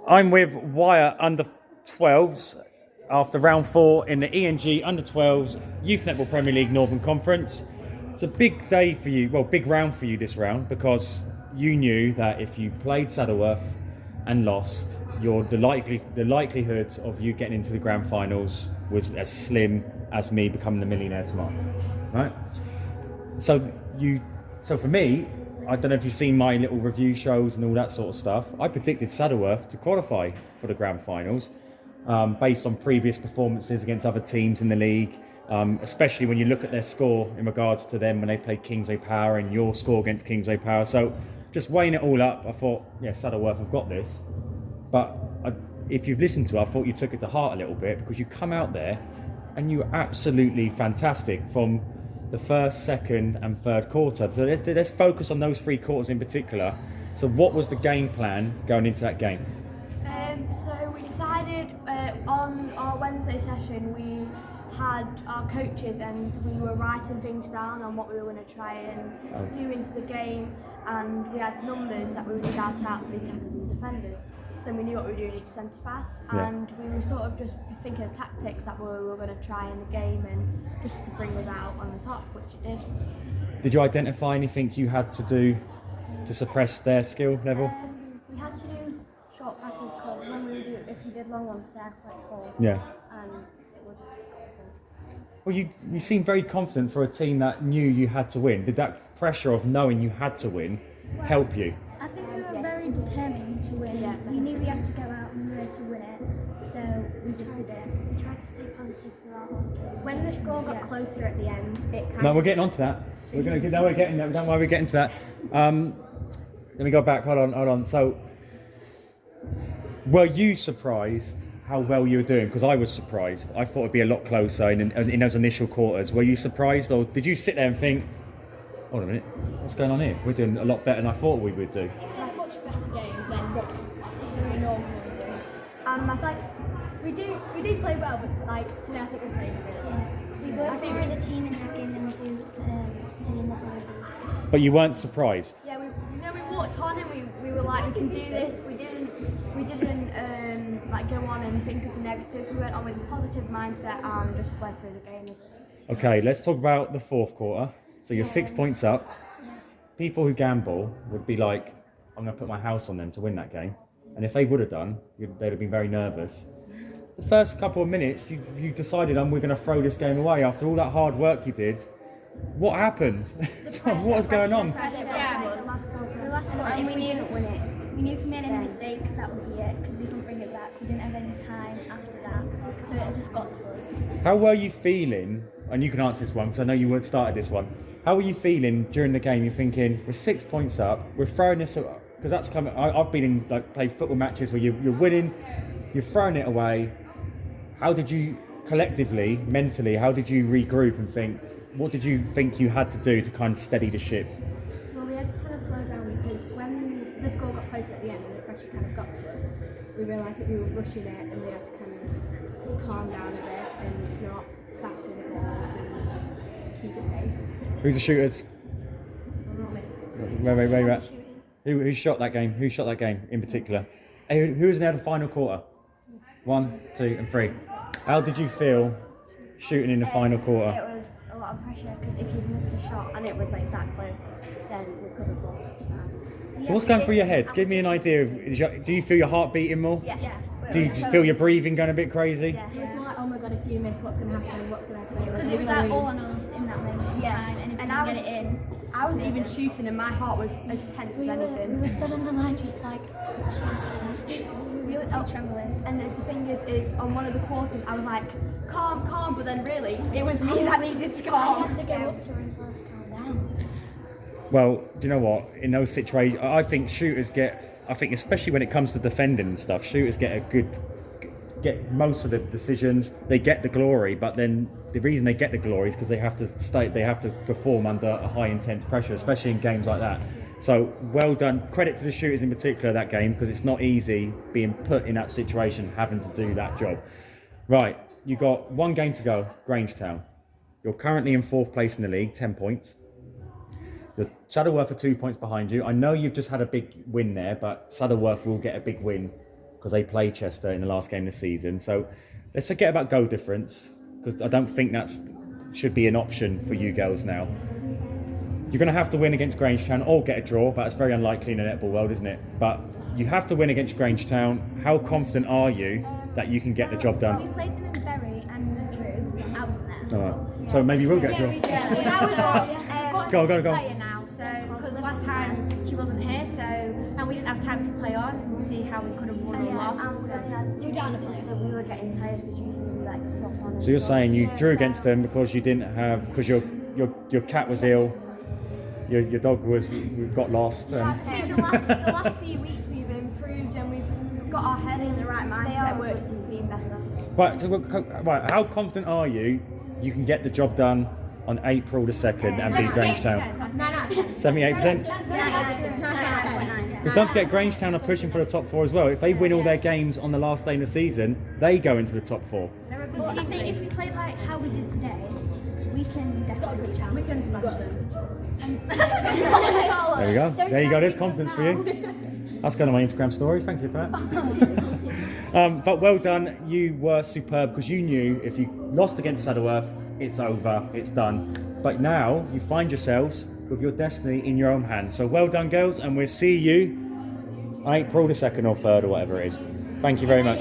I'm with Wyre under 12s after round 4 in the ENG under 12s Youth Netball Premier League Northern Conference. It's a big day for you, well, big round for you this round, because you knew that if you played Saddleworth and lost, the likelihood of you getting into the Grand Finals was as slim as me becoming the millionaire tomorrow, right? So for me, I don't know if you've seen my little review shows and all that sort of stuff. I predicted Saddleworth to qualify for the Grand Finals based on previous performances against other teams in the league, especially when you look at their score in regards to them when they played Kingsway Power and your score against Kingsway Power. So just weighing it all up, I thought, yeah, Saddleworth have got this. But if you've listened to it, I thought you took it to heart a little bit, because you come out there and you were absolutely fantastic from the first, second and third quarter. So let's focus on those 3 quarters in particular. So what was the game plan going into that game? So we decided on our Wednesday session, we had our coaches and we were writing things down on what we were going to try and do into the game, and we had numbers that we would shout out for the attackers and defenders. So then we knew what we were doing each centre pass, and we were sort of just thinking of tactics that we were going to try in the game and just to bring us out on the top, which it did. Did you identify anything you had to do to suppress their skill level? We had to do short passes, because when we do, if you did long ones, they're quite tall. Yeah. And it would have just got them. Well, you seem very confident for a team that knew you had to win. Did that pressure of knowing you had to win help you? I think we were very determined to win. Yeah, we knew we had to go out and we knew we had to win it, so we just did it. We tried to stay positive throughout the game. When the score got closer at the end, it kind No, of... we're getting onto that. We're going to get. No, we're getting there. Don't worry, we're getting to that. Let me go back. Hold on. So, were you surprised how well you were doing? Because I was surprised. I thought it'd be a lot closer in those initial quarters. Were you surprised, or did you sit there and think, hold on a minute, what's going on here? We're doing a lot better than I thought we would do. We had a much better game than what we normally do. I think we do play well, but like today I think we played really well. We worked more as a team in that game than we do say in the league. But you weren't surprised. Yeah, we walked on and we were like, we can do this. We didn't like go on and think of the negatives. We went on with a positive mindset and just went through the game. Okay, let's talk about the fourth quarter. So you're 6 points up. People who gamble would be like, I'm going to put my house on them to win that game. And if they would have done, they'd have been very nervous. The first couple of minutes, you decided, we're going to throw this game away after all that hard work you did. What happened? What was going on? And we didn't win it. We knew if we made any mistakes, that would be it, because we couldn't bring it back. We didn't have any time after that, so it just got to us. How were you feeling? And you can answer this one, because I know you weren't started this one. How were you feeling during the game? You're thinking, we're 6 points up, we're throwing this, because that's coming. I've been in played football matches where you're winning, you're throwing it away. How did you collectively, mentally, how did you regroup and think? What did you think you had to do to kind of steady the ship? Well, we had to kind of slow down, because when the score got closer at the end and the pressure kind of got to us, we realised that we were rushing it, and we had to kind of calm down a bit and not faff with the ball and keep it safe. Who's the shooters? Not me. Right. Who shot that game? Who shot that game in particular? Hey, who was in there the final quarter? 1, 2 and 3. How did you feel shooting in the final quarter? It was a lot of pressure, because if you'd missed a shot and it was like that close, then we could have lost. So what's going through your head? Give me an idea of, do you feel your heart beating more? Yeah. Do you feel your breathing going a bit crazy? Yeah. It was more like, oh my god, if you miss, what's going to happen? What's going to happen? Because it was like all on us in that moment in time, and if we I get it in. I wasn't even shooting and my heart was as tense as anything. We were stood on the line just like We were too trembling. And the thing is on one of the quarters I was like, calm, but then really it was me that needed to calm. I had to go up to her and tell her to calm down. Well, do you know what? In those situations, I think especially when it comes to defending and stuff, shooters get most of the decisions. They get the glory, but then the reason they get the glory is because they have to perform under a high intense pressure, especially in games like that. So well done. Credit to the shooters in particular that game, because it's not easy being put in that situation, having to do that job. Right, you got one game to go, Grangetown. You're currently in 4th place in the league, 10 points. The Saddleworth are 2 points behind you. I know you've just had a big win there, but Saddleworth will get a big win because they played Chester in the last game of the season. So let's forget about goal difference, because I don't think that's should be an option for you girls now. You're going to have to win against Grangetown or get a draw, but it's very unlikely in the netball world, isn't it? But you have to win against Grangetown. How confident are you that you can get the job We done? played them in Bury and we drew. I wasn't there. All right. So maybe you will get a draw. Now we've got Go. a player now, so because last time she wasn't here, so and we didn't have time to play on and see how we could have won or lost. So we were getting tired because usually we like swap on. So you're saying you drew against them because you didn't have, because your cat was ill, your dog got lost. I think the last few weeks we've improved and we've got our head in the right mindset, worked as a team better. Right, how confident are you can get the job done on April the 2nd and beat Grangetown? 9 out of 10. 78%? 9 out of 10. Because don't forget, Grangetown are pushing for the top 4 as well. If they win all their games on the last day of the season, they go into the top 4. They're a good But I team. think if we played like how we did today, we can definitely chance. We can smash them. There we go. There you go. There's confidence for you. That's going on my Instagram story. Thank you for that. But well done. You were superb because you knew if you lost against Saddleworth, it's over, it's done. But now you find yourselves with your destiny in your own hands. So well done, girls, and we'll see you April the 2nd or 3rd or whatever it is. Thank you very much.